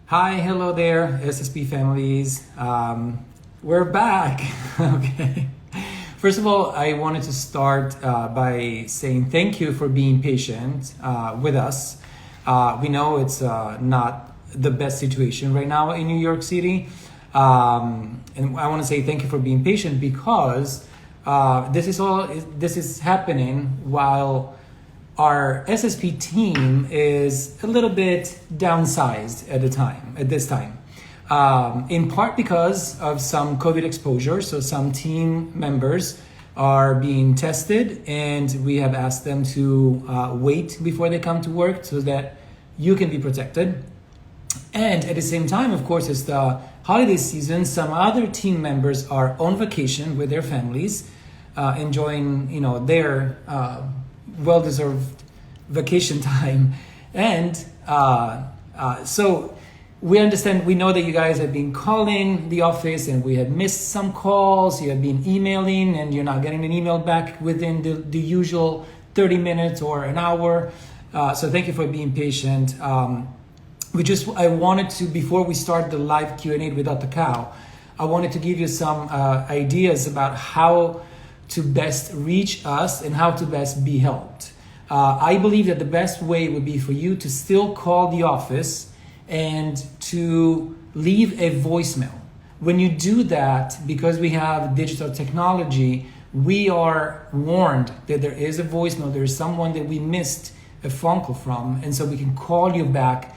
Hi, hello there, SSP families. We're back. Okay. First of all, I wanted to start by saying thank you for being patient with us. We know it's not the best situation right now in New York City. And I want to say thank you for being patient because this is happening while our SSP team is a little bit downsized at this time. In part because of some COVID exposure. So some team members are being tested and we have asked them to wait before they come to work so that you can be protected. And at the same time, of course, it's the holiday season. Some other team members are on vacation with their families, enjoying, their well-deserved vacation time. And so we understand, we know that you guys have been calling the office and we had missed some calls. You have been emailing and you're not getting an email back within the usual 30 minutes or an hour. So thank you for being patient. I wanted to, before we start the live Q&A with Dr. Cow, I wanted to give you some ideas about how to best reach us and how to best be helped. I believe that the best way would be for you to still call the office and to leave a voicemail. When you do that, because we have digital technology, we are warned that there is a voicemail, there is someone that we missed a phone call from, and so we can call you back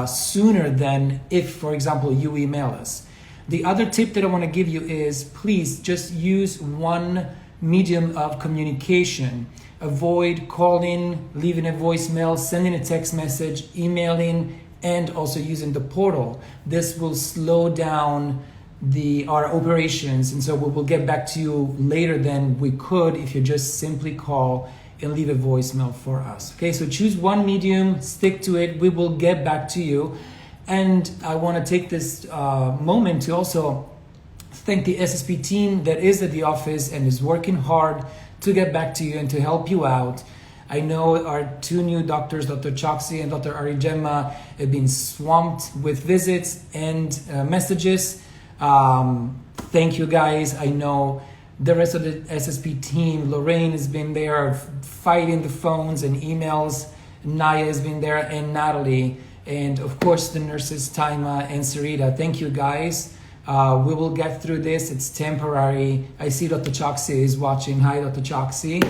sooner than if, for example, you email us. The other tip that I want to give you is please just use one medium of communication. Avoid calling, leaving a voicemail, sending a text message, emailing, and also using the portal. This will slow down our operations, and so we will get back to you later than we could if you just simply call and leave a voicemail for us. Okay, so choose one medium, stick to it. We will get back to you. And I want to take this moment to also thank the SSP team that is at the office and is working hard to get back to you and to help you out. I know our two new doctors, Dr. Choksi and Dr. Arigemma, have been swamped with visits and messages. Thank you guys. I know the rest of the SSP team, Lorraine has been there fighting the phones and emails. Naya has been there, and Natalie. And of course, the nurses, Taima and Sarita. Thank you guys. We will get through this. It's temporary. I see Dr. Choksi is watching. Hi, Dr. Choksi.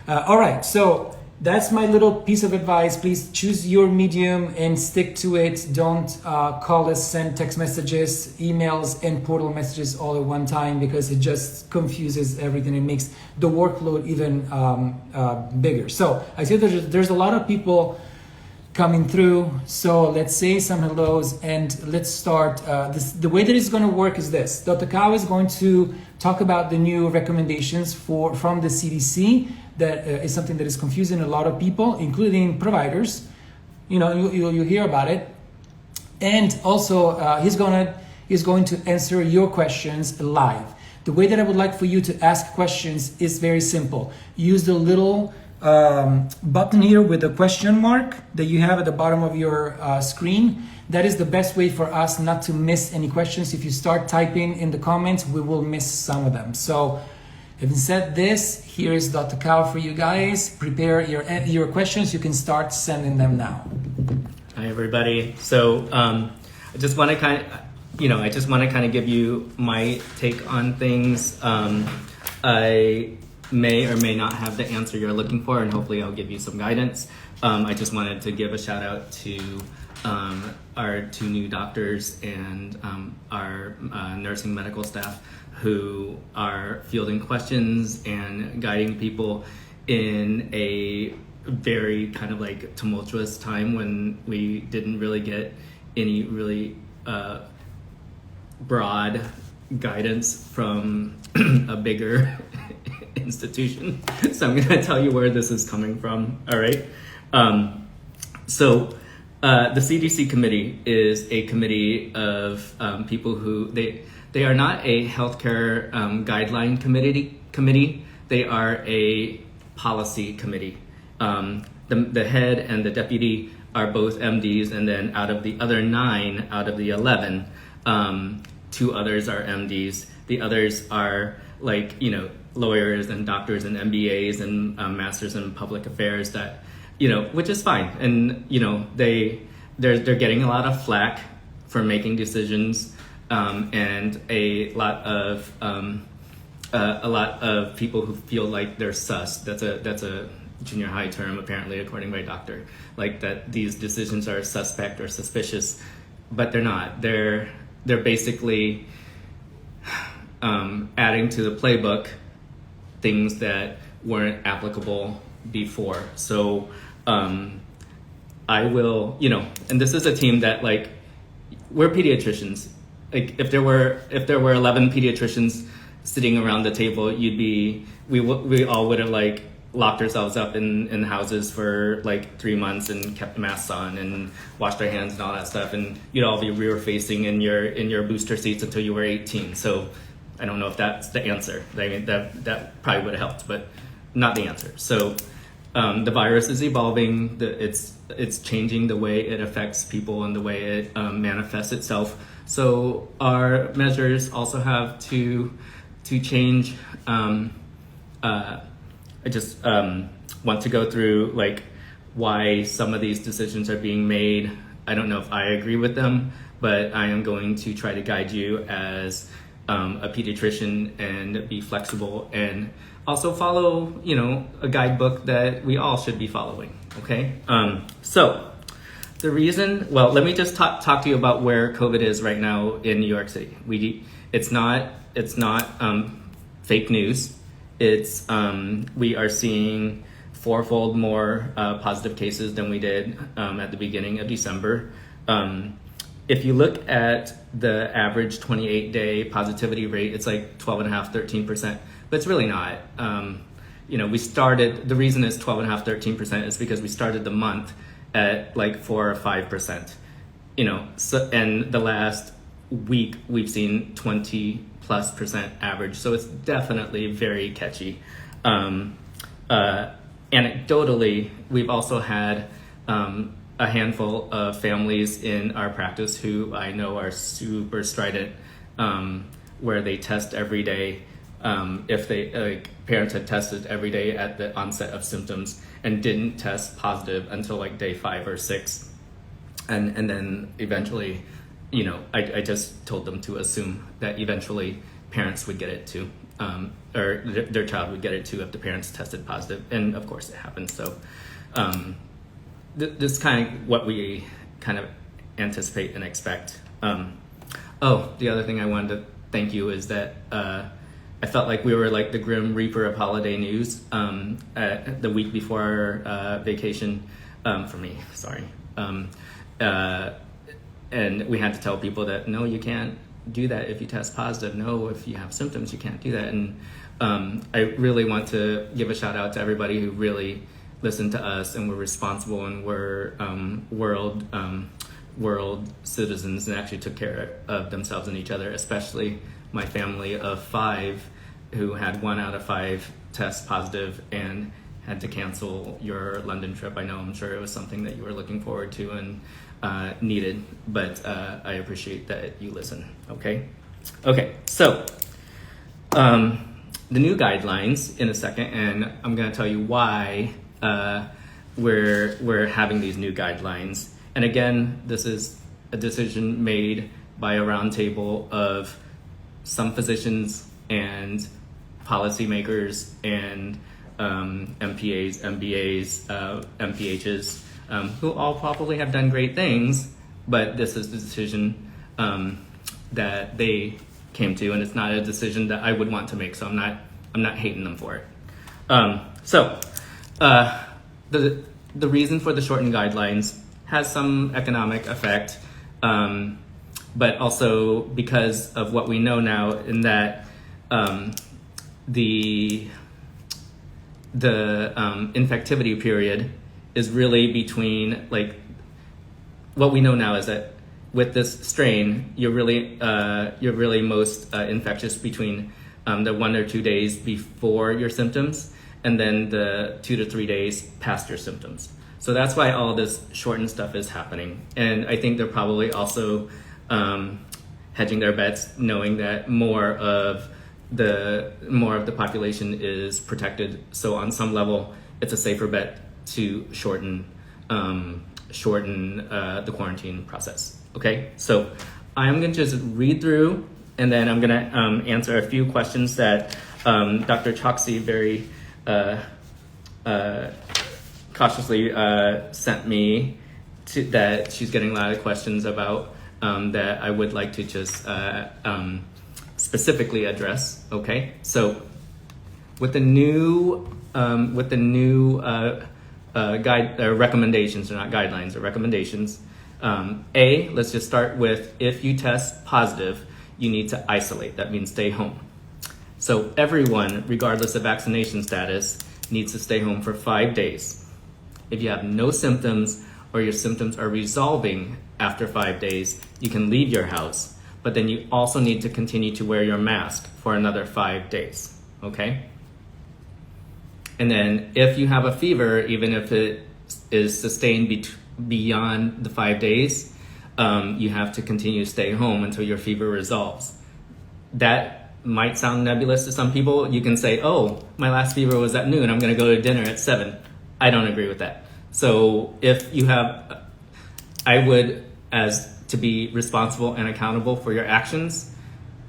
All right, so that's my little piece of advice. Please choose your medium and stick to it. Don't call us, send text messages, emails, and portal messages all at one time because it just confuses everything. It makes the workload even bigger. So I see there's a lot of people coming through. So let's say some hellos and let's start. The way that it's going to work is this. Dr. Cow is going to talk about the new recommendations from the CDC. That is something that is confusing a lot of people, including providers. You hear about it. And also he's going to answer your questions live. The way that I would like for you to ask questions is very simple. Use the little button here with the question mark that you have at the bottom of your screen. That is the best way for us not to miss any questions. If you start typing in the comments, we will miss some of them. So having said this, here is Dr. Cow for you guys. Prepare your questions. You can start sending them now. Hi everybody. So I just want to kind of give you my take on things. I may or may not have the answer you're looking for, and hopefully I'll give you some guidance. I just wanted to give a shout out to our two new doctors and our nursing medical staff who are fielding questions and guiding people in a very kind of like tumultuous time when we didn't really get any really broad guidance from a bigger institution. So I'm going to tell you where this is coming from. All right. So the CDC committee is a committee of people who they are not a healthcare guideline committee. They are a policy committee. The head and the deputy are both MDs, and then out of the other 9 out of the 11, 2 others are MDs. The others are like, you know, lawyers and doctors and MBAs and masters in public affairs that, you know, which is fine. And, you know, they're getting a lot of flack for making decisions, and a lot of people who feel like they're sus. That's a junior high term, apparently, according to my doctor. Like that these decisions are suspect or suspicious, but they're not. They're basically adding to the playbook things that weren't applicable before. So I will, you know, and this is a team that, like, we're pediatricians. Like if there were 11 pediatricians sitting around the table, we all would have like locked ourselves up in houses for like 3 months and kept masks on and washed our hands and all that stuff, and you'd all be rear facing in your booster seats until you were 18. So I don't know if that's the answer. I mean, that probably would have helped, but not the answer. So the virus is evolving. It's changing the way it affects people and the way it manifests itself. So our measures also have to change. I just want to go through like why some of these decisions are being made. I don't know if I agree with them, but I am going to try to guide you as a pediatrician and be flexible and also follow, you know, a guidebook that we all should be following. Okay. So the reason, well, let me just talk to you about where COVID is right now in New York City. It's not fake news. It's we are seeing 4-fold more positive cases than we did at the beginning of December. If you look at the average 28-day positivity rate, it's like 12.5%, 13%, but it's really not. You know, the reason it's 12.5%, 13% is because we started the month at like 4 or 5%. You know, so, and the last week we've seen 20+% average, so it's definitely very catchy. Anecdotally, we've also had a handful of families in our practice who I know are super strident, where they test every day. If parents had tested every day at the onset of symptoms and didn't test positive until like day 5 or 6, and then eventually, you know, I just told them to assume that eventually parents would get it too, or their child would get it too if the parents tested positive, and of course it happened. So this is kind of what we kind of anticipate and expect. The other thing I wanted to thank you is that I felt like we were like the Grim Reaper of holiday news the week before our vacation, for me, sorry. And we had to tell people that, no, you can't do that if you test positive. No, if you have symptoms, you can't do that. And I really want to give a shout out to everybody who really listened to us and were responsible and were world citizens and actually took care of themselves and each other, especially my family of 5 who had 1 out of 5 test positive and had to cancel your London trip. I'm sure it was something that you were looking forward to and needed, but I appreciate that you listen. Okay, so the new guidelines in a second, and I'm going to tell you why we're having these new guidelines. And again, this is a decision made by a roundtable of some physicians and policymakers and MPAs, MBAs, MPHs, who all probably have done great things, but this is the decision that they came to, and it's not a decision that I would want to make. So I'm not hating them for it. The reason for the shortened guidelines has some economic effect, but also because of what we know now, in that the infectivity period is really between, like, what we know now is that with this strain, you're really most infectious between the 1 or 2 days before your symptoms and then the 2 to 3 days past your symptoms. So that's why all this shortened stuff is happening. And I think they're probably also hedging their bets, knowing that more of the population is protected. So on some level, it's a safer bet to shorten the quarantine process. Okay, so I'm going to just read through, and then I'm going to answer a few questions that Dr. Choksi very cautiously sent me that she's getting a lot of questions about that I would like to just specifically address. Okay, so with the new recommendations, they're not guidelines, or recommendations. Let's just start with, if you test positive, you need to isolate. That means stay home. So everyone, regardless of vaccination status, needs to stay home for 5 days. If you have no symptoms, or your symptoms are resolving after 5 days, you can leave your house. But then you also need to continue to wear your mask for another 5 days. Okay? And then if you have a fever, even if it is sustained beyond the 5 days, you have to continue to stay home until your fever resolves. That might sound nebulous to some people. You can say, oh, my last fever was at noon, I'm going to go to dinner at 7. I don't agree with that. So if you have, I would, as to be responsible and accountable for your actions,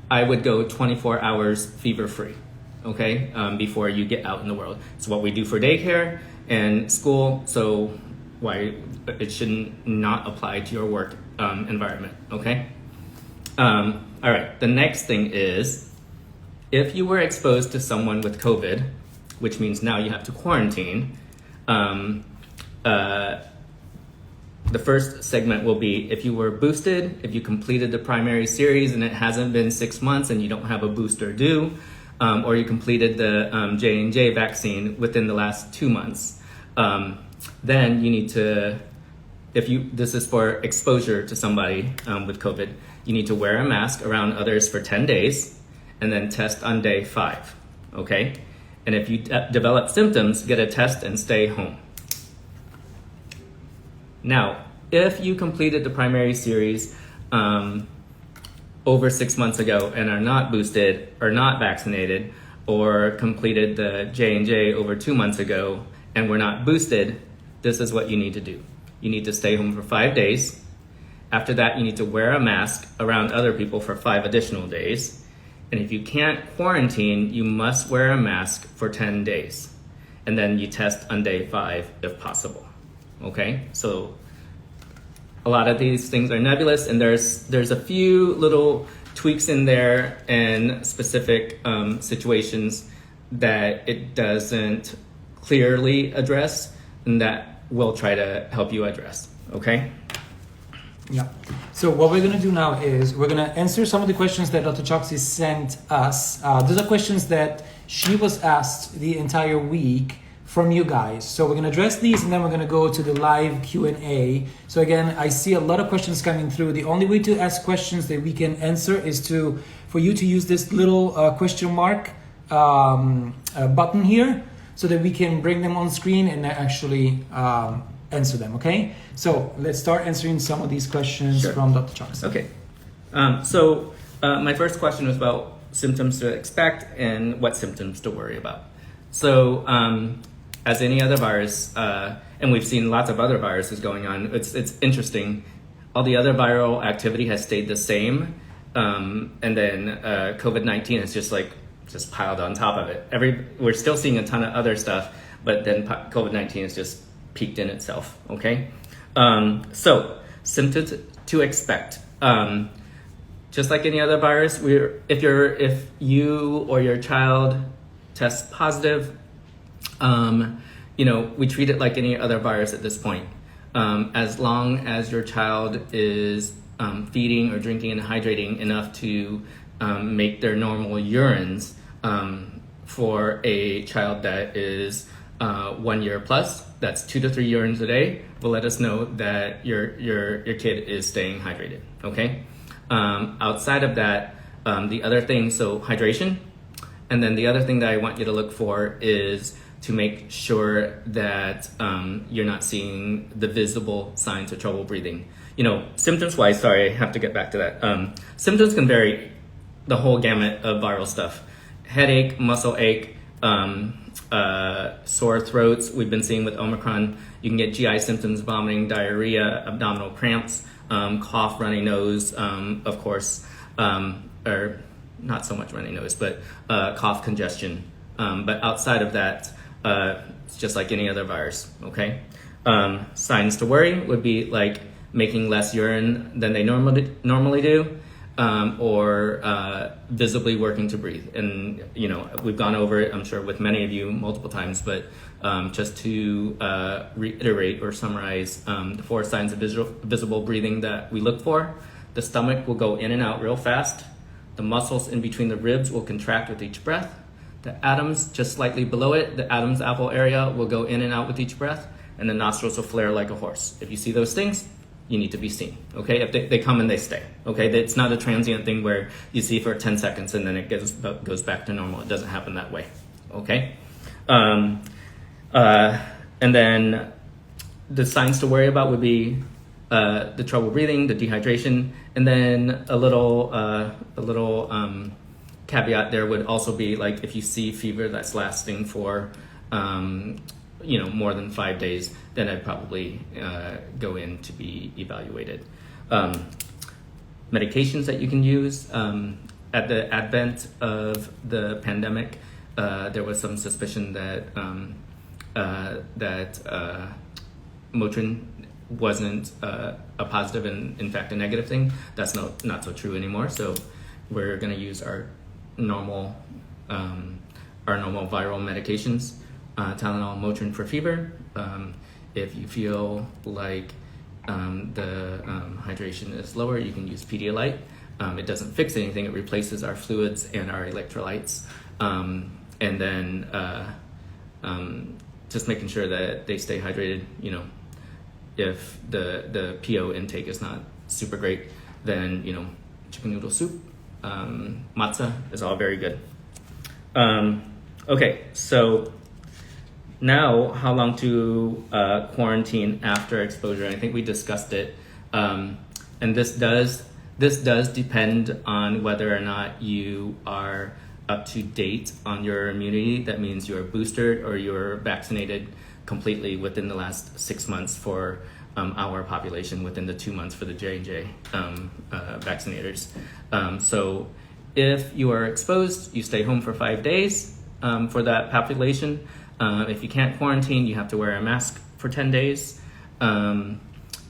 I would go 24 hours fever-free, okay, before you get out in the world. It's what we do for daycare and school, so why it shouldn't not apply to your work environment, okay? All right, the next thing is, if you were exposed to someone with COVID, which means now you have to quarantine, the first segment will be if you were boosted, if you completed the primary series and it hasn't been 6 months and you don't have a booster due, or you completed the J&J vaccine within the last 2 months, then you need to, this is for exposure to somebody with COVID, you need to wear a mask around others for 10 days and then test on day 5, okay? And if you develop symptoms, get a test and stay home. Now, if you completed the primary series over 6 months ago and are not boosted or not vaccinated, or completed the J&J over 2 months ago and were not boosted, this is what you need to do. You need to stay home for 5 days. After that, you need to wear a mask around other people for 5 additional days. And if you can't quarantine, you must wear a mask for 10 days. And then you test on day 5 if possible. Okay, so a lot of these things are nebulous, and there's a few little tweaks in there and specific situations that it doesn't clearly address, and that we'll try to help you address. Okay. Yeah. So what we're going to do now is we're going to answer some of the questions that Dr. Choksi sent us. These are questions that she was asked the entire week from you guys. So we're going to address these, and then we're going to go to the live Q&A. So again, I see a lot of questions coming through. The only way to ask questions that we can answer is for you to use this little question mark button here, so that we can bring them on screen and actually answer them, okay? So let's start answering some of these questions from Dr. Choksi. Okay. So my first question was about symptoms to expect and what symptoms to worry about. So as any other virus, and we've seen lots of other viruses going on, it's interesting. All the other viral activity has stayed the same, and then COVID-19 is just piled on top of it. We're still seeing a ton of other stuff, but then COVID-19 is just peaked in itself, okay? So, symptoms to expect. Just like any other virus, if you or your child tests positive, we treat it like any other virus at this point. As long as your child is feeding or drinking and hydrating enough to make their normal urines, for a child that is 1 year plus, that's 2 to 3 urines a day, will let us know that your kid is staying hydrated, okay? Outside of that, the other thing, so hydration, and then the other thing that I want you to look for is to make sure that you're not seeing the visible signs of trouble breathing. Symptoms-wise, sorry, I have to get back to that. Symptoms can vary the whole gamut of viral stuff. Headache, muscle ache, sore throats, we've been seeing with Omicron. You can get GI symptoms, vomiting, diarrhea, abdominal cramps, cough, runny nose, of course, or not so much runny nose, but cough, congestion. But outside of that, it's just like any other virus, okay? Signs to worry would be like making less urine than they normally do, or visibly working to breathe. And, we've gone over it, I'm sure, with many of you multiple times, but just to reiterate or summarize the 4 signs of visible breathing that we look for. The stomach will go in and out real fast. The muscles in between the ribs will contract with each breath. The Adam's just slightly below it, the Adam's apple area will go in and out with each breath, and the nostrils will flare like a horse. If you see those things, you need to be seen, okay? If they come and they stay, okay? It's not a transient thing where you see for 10 seconds and then it goes back to normal. It doesn't happen that way, okay? And then the signs to worry about would be the trouble breathing, the dehydration, and then a little caveat there would also be like if you see fever that's lasting for more than 5 days, then I'd probably go in to be evaluated. Medications that you can use. At the advent of the pandemic, there was some suspicion that Motrin wasn't a positive and in fact a negative thing. That's not so true anymore. So we're going to use our normal viral medications. Tylenol, Motrin for fever. If you feel like the hydration is lower, you can use Pedialyte. It doesn't fix anything. It replaces our fluids and our electrolytes. And then just making sure that they stay hydrated. If the PO intake is not super great, then chicken noodle soup, matzah is all very good. Okay, so now how long to quarantine after exposure? I think we discussed it, and this does depend on whether or not you are up to date on your immunity. That means you're boosted or you're vaccinated completely within the last 6 months for our population, within the 2 months for the J&J vaccinators. So if you are exposed, you stay home for 5 days for that population. If you can't quarantine, you have to wear a mask for 10 days. And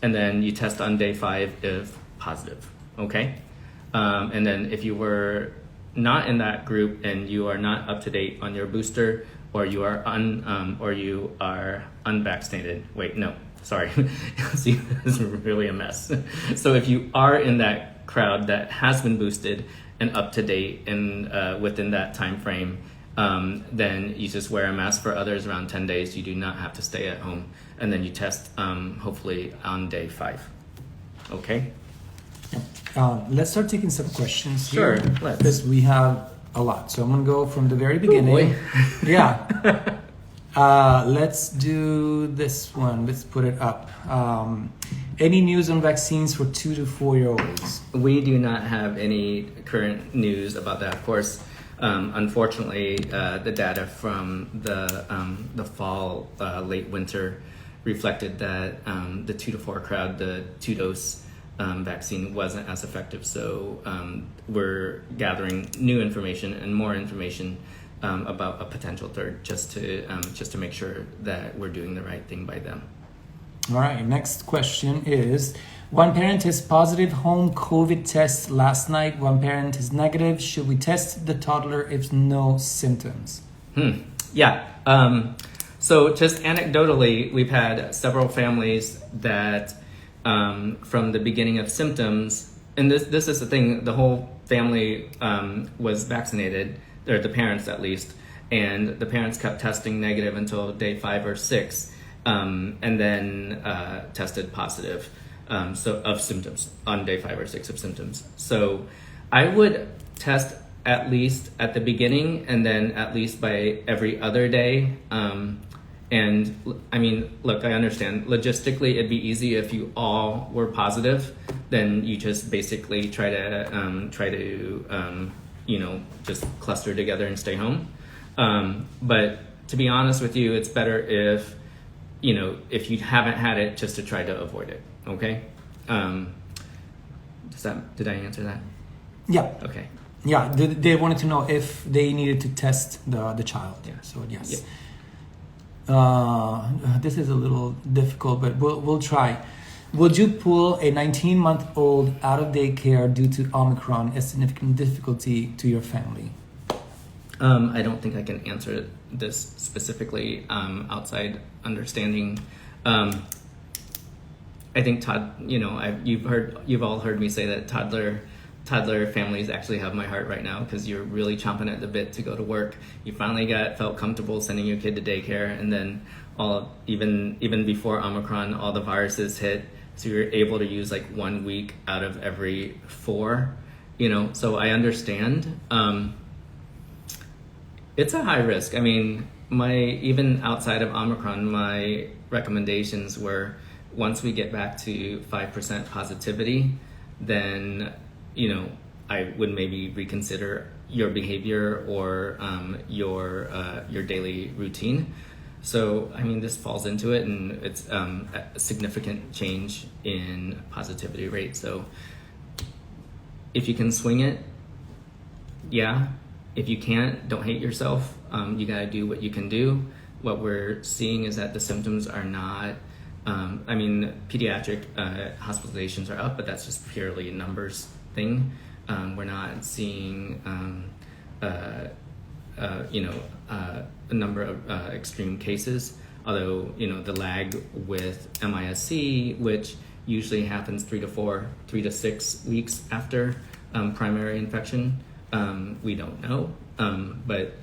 then you test on day 5 if positive, okay? And then if you were not in that group and you are not up to date on your booster, or you are unvaccinated. Wait, no, sorry. See, this is really a mess. So if you are in that crowd that has been boosted and up to date and within that time frame, then you just wear a mask for others around 10 days. You do not have to stay at home. And then you test hopefully on day 5. Okay? Let's start taking some questions here. Sure, let's. Because we have a lot. So I'm going to go from the very beginning. Oh boy. Yeah. Let's do this one. Let's put it up. Any news on vaccines for 2 to 4 year olds? We do not have any current news about that. Of course, unfortunately, the data from the fall, late winter, reflected that the 2 to 4 crowd, the 2-dose vaccine wasn't as effective. So we're gathering new information and more information about a potential third, just to make sure that we're doing the right thing by them. All right, next question is, one parent is positive home COVID test last night, one parent is negative. Should we test the toddler if no symptoms? Yeah. So just anecdotally, we've had several families that from the beginning of symptoms, and this is the thing, the whole family was vaccinated, or the parents at least, and the parents kept testing negative until day 5 or 6, and then tested positive of symptoms on day 5 or 6 of symptoms. So I would test at least at the beginning, and then at least by every other day. And I mean, look, I understand. Logistically, it'd be easy if you all were positive. Then you just basically try to just cluster together and stay home. But to be honest with you, it's better if you haven't had it, just to try to avoid it. Okay. Did I answer that? Yeah. Okay. Yeah. They wanted to know if they needed to test the child. Yeah. So yes. Yeah. This is a little difficult, but we'll try. Would you pull a 19-month-old out of daycare due to Omicron a significant difficulty to your family? I don't think I can answer this specifically outside understanding. I think you've all heard me say that toddler families actually have my heart right now, because you're really chomping at the bit to go to work. You finally felt comfortable sending your kid to daycare, and then even before Omicron, all the viruses hit, so you're able to use like 1 week out of every 4. So I understand. It's a high risk. I mean, even outside of Omicron, my recommendations were, once we get back to 5% positivity, then I would maybe reconsider your behavior or your daily routine. So I mean, this falls into it, and it's a significant change in positivity rate. So if you can swing it, yeah. If you can't, don't hate yourself. You got to do what you can do. What we're seeing is that the symptoms are not. Pediatric hospitalizations are up, but that's just purely a numbers thing. We're not seeing a number of extreme cases, although the lag with MISC, which usually happens 3 to 6 weeks after primary infection, we don't know, but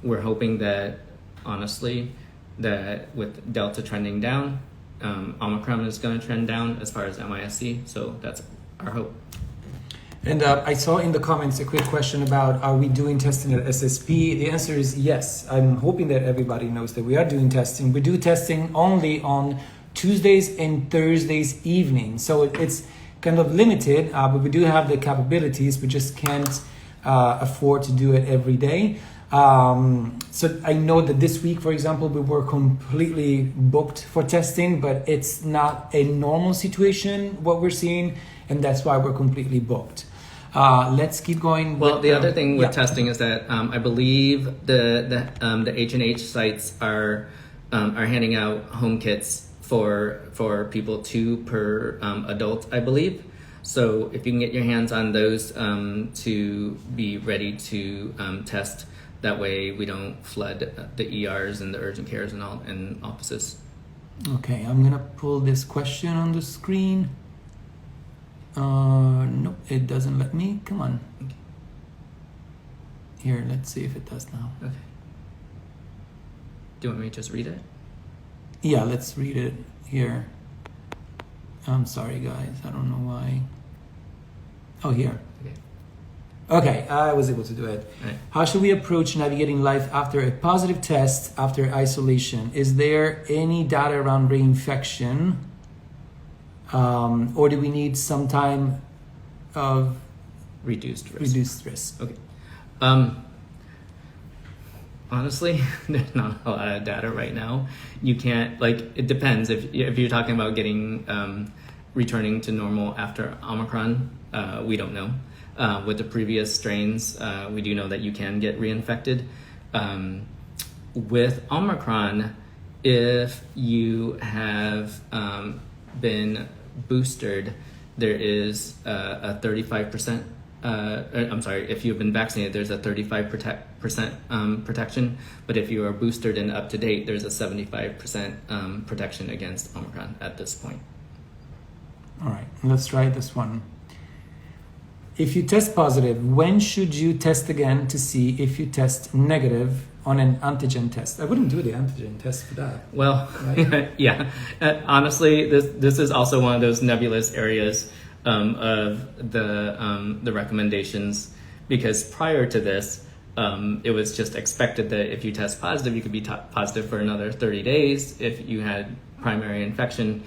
we're hoping that, honestly, that with Delta trending down, Omicron is going to trend down as far as MISC, so that's our hope. And I saw in the comments a quick question about, are we doing testing at SSP? The answer is yes. I'm hoping that everybody knows that we are doing testing. We do testing only on Tuesdays and Thursdays evening. So it's kind of limited, but we do have the capabilities. We just can't afford to do it every day. So I know that this week, for example, we were completely booked for testing, but it's not a normal situation, what we're seeing, and that's why we're completely booked. Let's keep going. Well, the other thing with testing is that I believe the H&H sites are handing out home kits for people 2 per adult, I believe. So if you can get your hands on those to be ready to test, that way we don't flood the ERs and the urgent cares and offices. Okay, I'm gonna pull this question on the screen. Nope, it doesn't let me. Come on. Okay. Here, let's see if it does now. Okay. Do you want me to just read it? Yeah, let's read it here. I'm sorry, guys. I don't know why. Oh, here. Okay, I was able to do it. Right. How should we approach navigating life after a positive test after isolation? Is there any data around reinfection? Or do we need some time of reduced risk? Okay. Honestly, there's not a lot of data right now. You can't, it depends. If you're talking about getting returning to normal after Omicron, we don't know. With the previous strains, we do know that you can get reinfected. With Omicron, if you have been boosted, there is a 35%. If you've been vaccinated, there's a 35% protection. But if you are boosted and up to date, there's a 75% protection against Omicron at this point. All right, let's try this one. If you test positive, when should you test again to see if you test negative on an antigen test? I wouldn't do the antigen test for that. Well, right? Yeah. Honestly, this is also one of those nebulous areas of the recommendations, because prior to this, it was just expected that if you test positive, you could be positive for another 30 days if you had primary infection.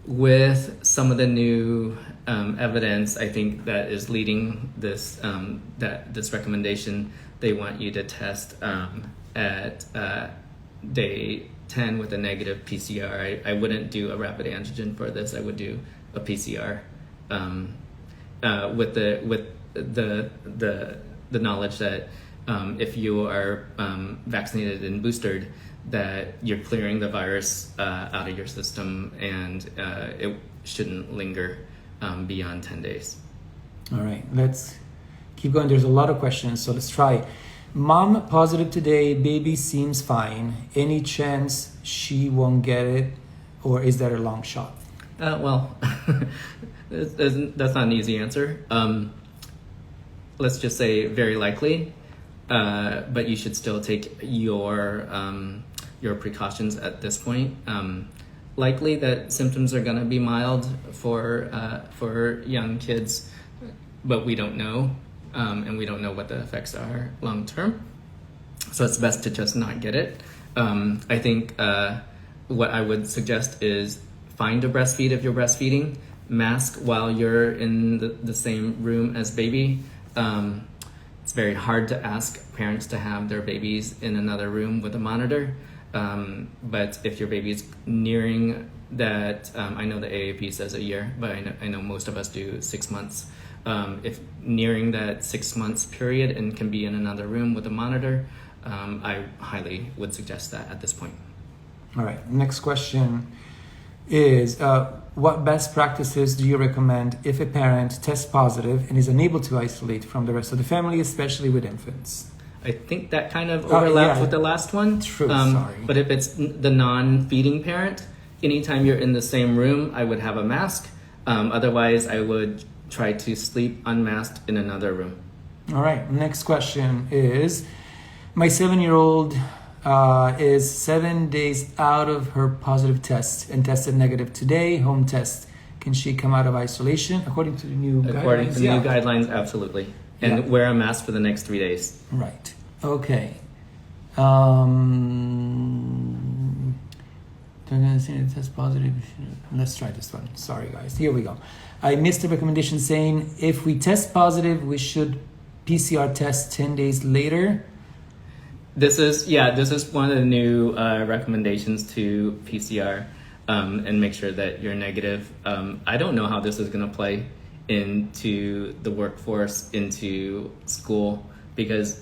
With some of the new evidence, I think that is leading this this recommendation. They want you to test at day 10 with a negative PCR. I wouldn't do a rapid antigen for this. I would do a PCR with the knowledge that if you are vaccinated and boosted, that you're clearing the virus out of your system, and it shouldn't linger beyond 10 days. All right, let's keep going. There's a lot of questions, so let's try. Mom positive today, baby seems fine. Any chance she won't get it, or is that a long shot? Well, that's not an easy answer. Let's just say very likely, but you should still take your precautions at this point. Likely that symptoms are going to be mild for young kids, but we don't know, and we don't know what the effects are long term. So it's best to just not get it. I think what I would suggest is find a breastfeed if you're breastfeeding. Mask while you're in the same room as baby. It's very hard to ask parents to have their babies in another room with a monitor. But if your baby's nearing that, I know the AAP says a year, but I know most of us do 6 months. If nearing that 6 months period and can be in another room with a monitor, I highly would suggest that at this point. All right, next question is, what best practices do you recommend if a parent tests positive and is unable to isolate from the rest of the family, especially with infants? I think that kind of overlaps with the last one. True, sorry. But if it's the non-feeding parent, anytime you're in the same room, I would have a mask. Otherwise, I would try to sleep unmasked in another room. All right, next question is, my 7-year-old is 7 days out of her positive test and tested negative today, home test. Can she come out of isolation according to the new guidelines? According to new guidelines, absolutely. And wear a mask for the next 3 days. Right. Okay. They're going to say it test positive. Let's try this one. Sorry, guys. Here we go. I missed the recommendation saying if we test positive, we should PCR test 10 days later. This is one of the new recommendations to PCR, and make sure that you're negative. I don't know how this is going to play into the workforce, into school, because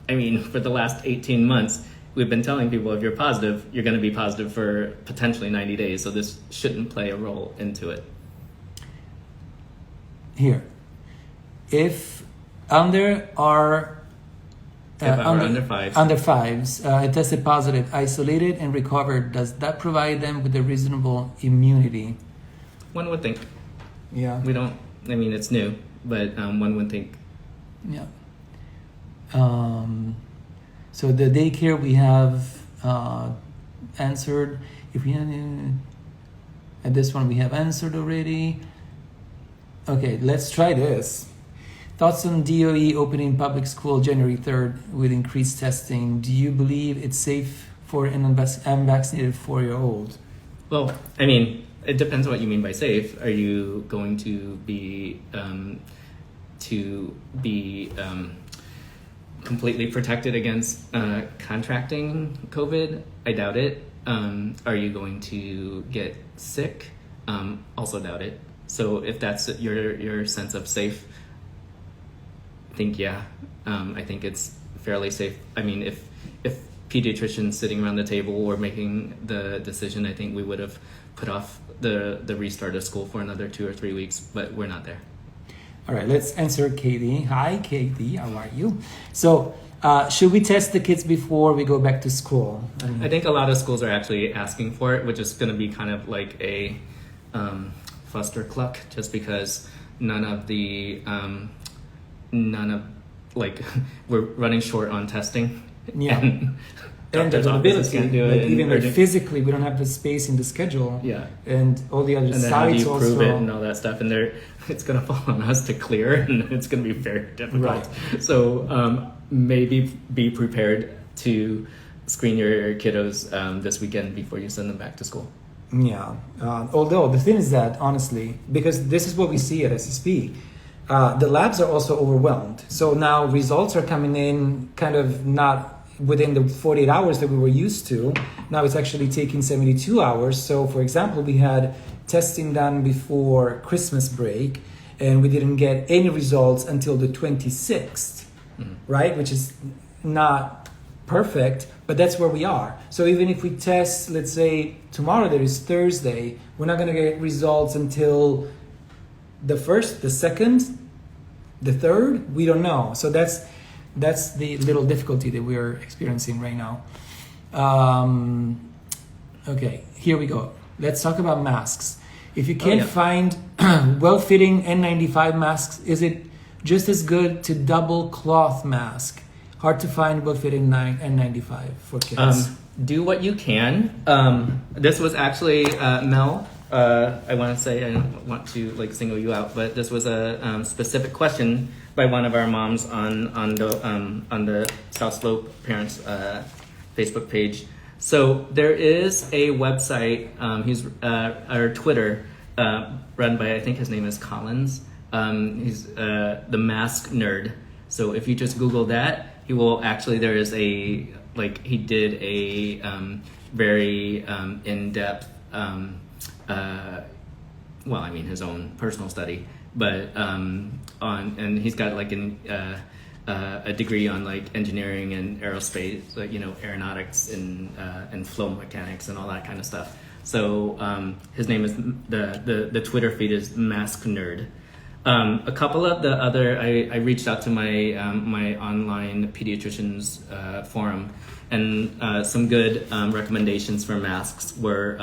I mean, for the last 18 months, we've been telling people if you're positive, you're going to be positive for potentially 90 days. So this shouldn't play a role into it. Here, if under fives, tested positive, isolated and recovered, does that provide them with a reasonable immunity? One would think. Yeah. We don't, I mean, it's new, but one would think. Yeah. So the daycare we have answered. If we at this one we have answered already. Okay, let's try this. Thoughts on DOE opening public school January 3rd with increased testing. Do you believe it's safe for an unvaccinated 4-year-old? Well, I mean, it depends on what you mean by safe. Are you going to be completely protected against contracting COVID? I doubt it. Are you going to get sick? Also doubt it. So if that's your sense of safe, I think I think it's fairly safe. I mean, if pediatricians sitting around the table were making the decision, I think we would have put off the restart of school for another 2 or 3 weeks, but we're not there. All right, let's answer Katie. Hi, Katie. How are you? So, should we test the kids before we go back to school? I think a lot of schools are actually asking for it, which is going to be kind of like a fuster cluck, just because we're running short on testing. Yeah. And and doctor's offices availability, can't do like it. even like urgent- physically, we don't have the space in the schedule. Yeah. And all the other And then how do sites you also. prove it and all that stuff? And it's going to fall on us to clear, and it's going to be very difficult. Right. So maybe be prepared to screen your kiddos this weekend before you send them back to school. Yeah. Although the thing is that, honestly, because this is what we see at SSP, the labs are also overwhelmed. So now results are coming in kind of not within the 48 hours that we were used to. Now it's actually taking 72 hours. So, for example, we had testing done before Christmas break, and we didn't get any results until the 26th, right? Which is not perfect, but that's where we are. So even if we test, let's say tomorrow, that is Thursday, we're not going to get results until the 1st, the 2nd, the 3rd. We don't know. So that's the little difficulty that we're experiencing right now. Okay, here we go. Let's talk about masks. If you can't find well-fitting N95 masks, is it just as good to double cloth mask? Hard to find well-fitting N95 for kids. Do what you can. This was actually Mel. I want to say, I don't want to like single you out, but this was a specific question by one of our moms on the South Slope Parents Facebook page. So there is a website, or Twitter, run by, I think his name is Collins. He's the Mask Nerd. So if you just Google that, he will actually, there is he did a very in-depth, his own personal study, but and he's got like a degree on like engineering and aerospace, like, aeronautics and flow mechanics and all that kind of stuff. So his name is the Twitter feed is Mask Nerd. A couple of the other, I reached out to my my online pediatricians forum, and some good recommendations for masks were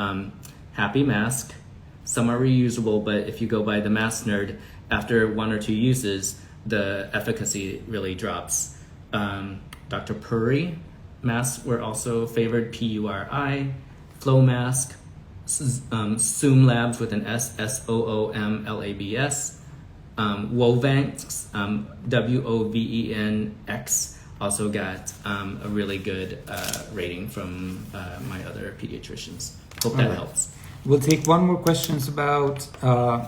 Happy Mask. Some are reusable, but if you go by the Mask Nerd, after 1 or 2 uses, the efficacy really drops. Dr. Puri masks were also favored, Puri. Flow Mask, Zoom Labs with an S, SOOMLABS. Wovanx, WOVENX, also got a really good rating from my other pediatricians. Hope that helps. We'll take one more questions about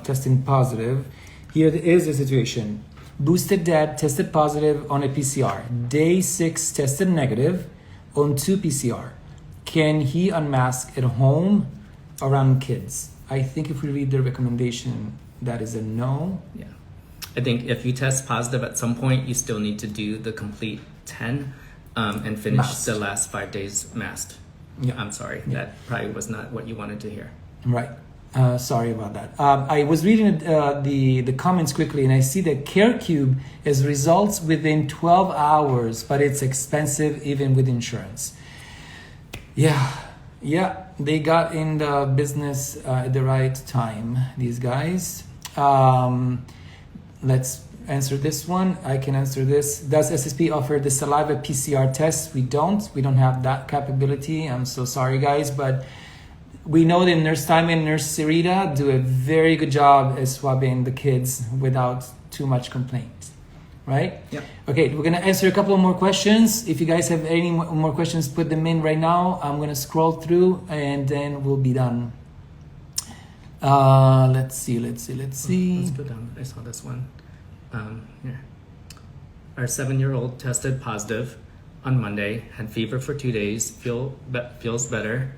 testing positive. Here is the situation. Boosted dad tested positive on a PCR. Day 6 tested negative on 2 PCR. Can he unmask at home around kids? I think if we read the recommendation, that is a no. Yeah. I think if you test positive at some point, you still need to do the complete 10 and finish Masked. the last 5 days masked. Yeah. I'm sorry. Yeah. That probably was not what you wanted to hear. Right. Sorry about that. I was reading the comments quickly, and I see that CareCube has results within 12 hours, but it's expensive even with insurance. Yeah, they got in the business at the right time, these guys. Let's answer this one. I can answer this. Does SSP offer the saliva PCR test? We don't have that capability. I'm so sorry, guys, but we know that Nurse Simon and Nurse Sarita do a very good job at swabbing the kids without too much complaint, right? Yeah. Okay, we're gonna answer a couple more questions. If you guys have any more questions, put them in right now. I'm gonna scroll through and then we'll be done. Let's see. Let's go down. I saw this one. Here. Our 7-year-old tested positive on Monday, had fever for 2 days, feels better.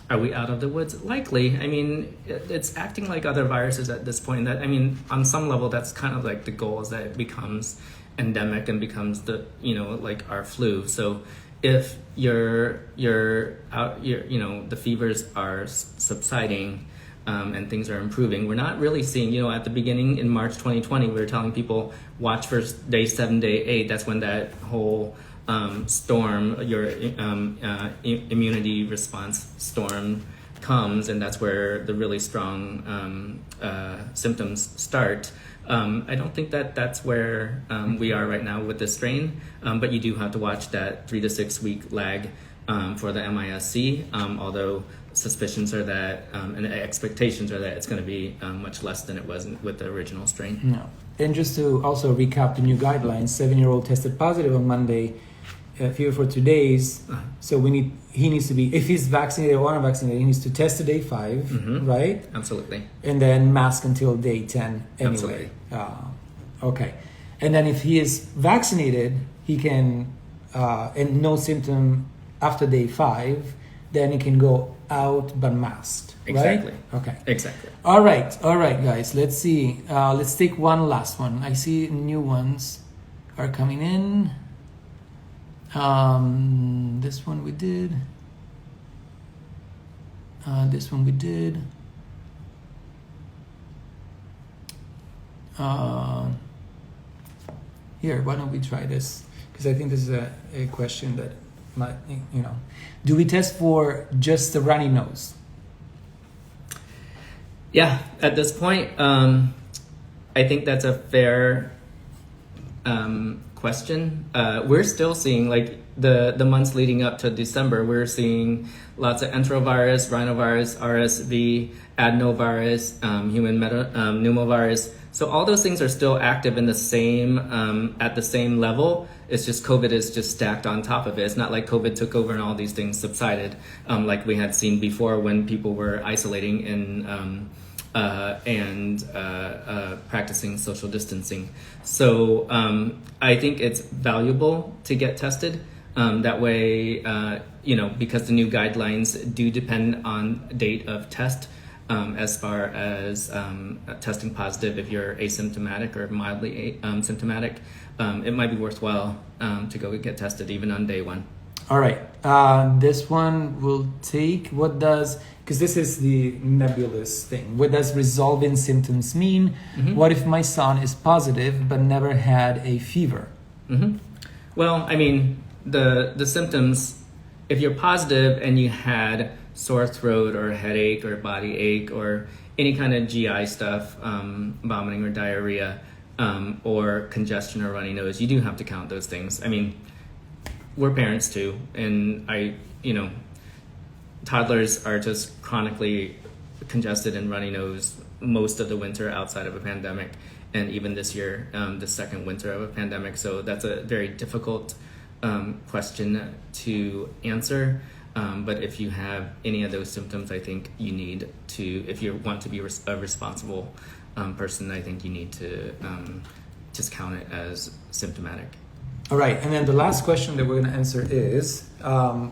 Are we out of the woods? Likely. I mean, it's acting like other viruses at this point. That, I mean, on some level, that's kind of like the goal, is that it becomes endemic and becomes the, like our flu. So if the fevers are subsiding, and things are improving, we're not really seeing, at the beginning in March 2020, we were telling people watch for day 7, day 8. That's when that whole storm, your immunity response storm comes, and that's where the really strong symptoms start. I don't think that that's where we are right now with this strain, but you do have to watch that 3 to 6 week lag for the MISC, although suspicions are that and expectations are that it's going to be much less than it was with the original strain. No. And just to also recap the new guidelines, 7-year-old tested positive on Monday, fever for 2 days. So he needs to be, if he's vaccinated or unvaccinated, he needs to test to day 5, right? Absolutely. And then mask until day 10 anyway. Absolutely. Okay. And then if he is vaccinated, he can, and no symptom after day 5, then he can go out but masked. Exactly. Right? Okay. Exactly. All right, guys. Let's see. Let's take one last one. I see new ones are coming in. This one we did. This one we did. Here, why don't we try this? Because I think this is a question that might, do we test for just the runny nose? Yeah, at this point, I think that's a fair question. We're still seeing, like, the months leading up to December, we're seeing lots of enterovirus, rhinovirus, RSV, adenovirus, human pneumovirus. So all those things are still active in the same at the same level. It's just COVID is just stacked on top of it. It's not like COVID took over and all these things subsided, like we had seen before when people were isolating and practicing social distancing. So I think it's valuable to get tested. That way, because the new guidelines do depend on date of test, as far as testing positive if you're asymptomatic or mildly symptomatic, it might be worthwhile to go get tested even on day 1. All right. This one will take, because this is the nebulous thing. What does resolving symptoms mean? What if my son is positive but never had a fever? Well, I mean, the symptoms, if you're positive and you had sore throat or headache or body ache or any kind of GI stuff, vomiting or diarrhea, or congestion or runny nose, you do have to count those things. I mean, we're parents too, and toddlers are just chronically congested and runny nose most of the winter outside of a pandemic, and even this year, the second winter of a pandemic. So that's a very difficult question to answer. But if you have any of those symptoms, I think you need to, if you want to be a responsible person, I think you need to just count it as symptomatic. All right, and then the last question that we're going to answer is,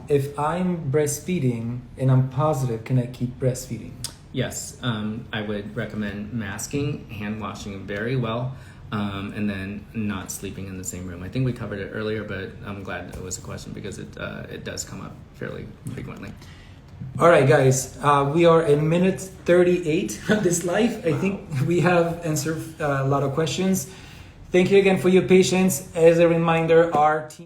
if I'm breastfeeding and I'm positive, can I keep breastfeeding? Yes, I would recommend masking, hand washing very well, and then not sleeping in the same room. I think we covered it earlier, but I'm glad it was a question because it does come up fairly frequently. All right, guys, we are in minute 38 of this live. I think we have answered a lot of questions. Thank you again for your patience. As a reminder, our team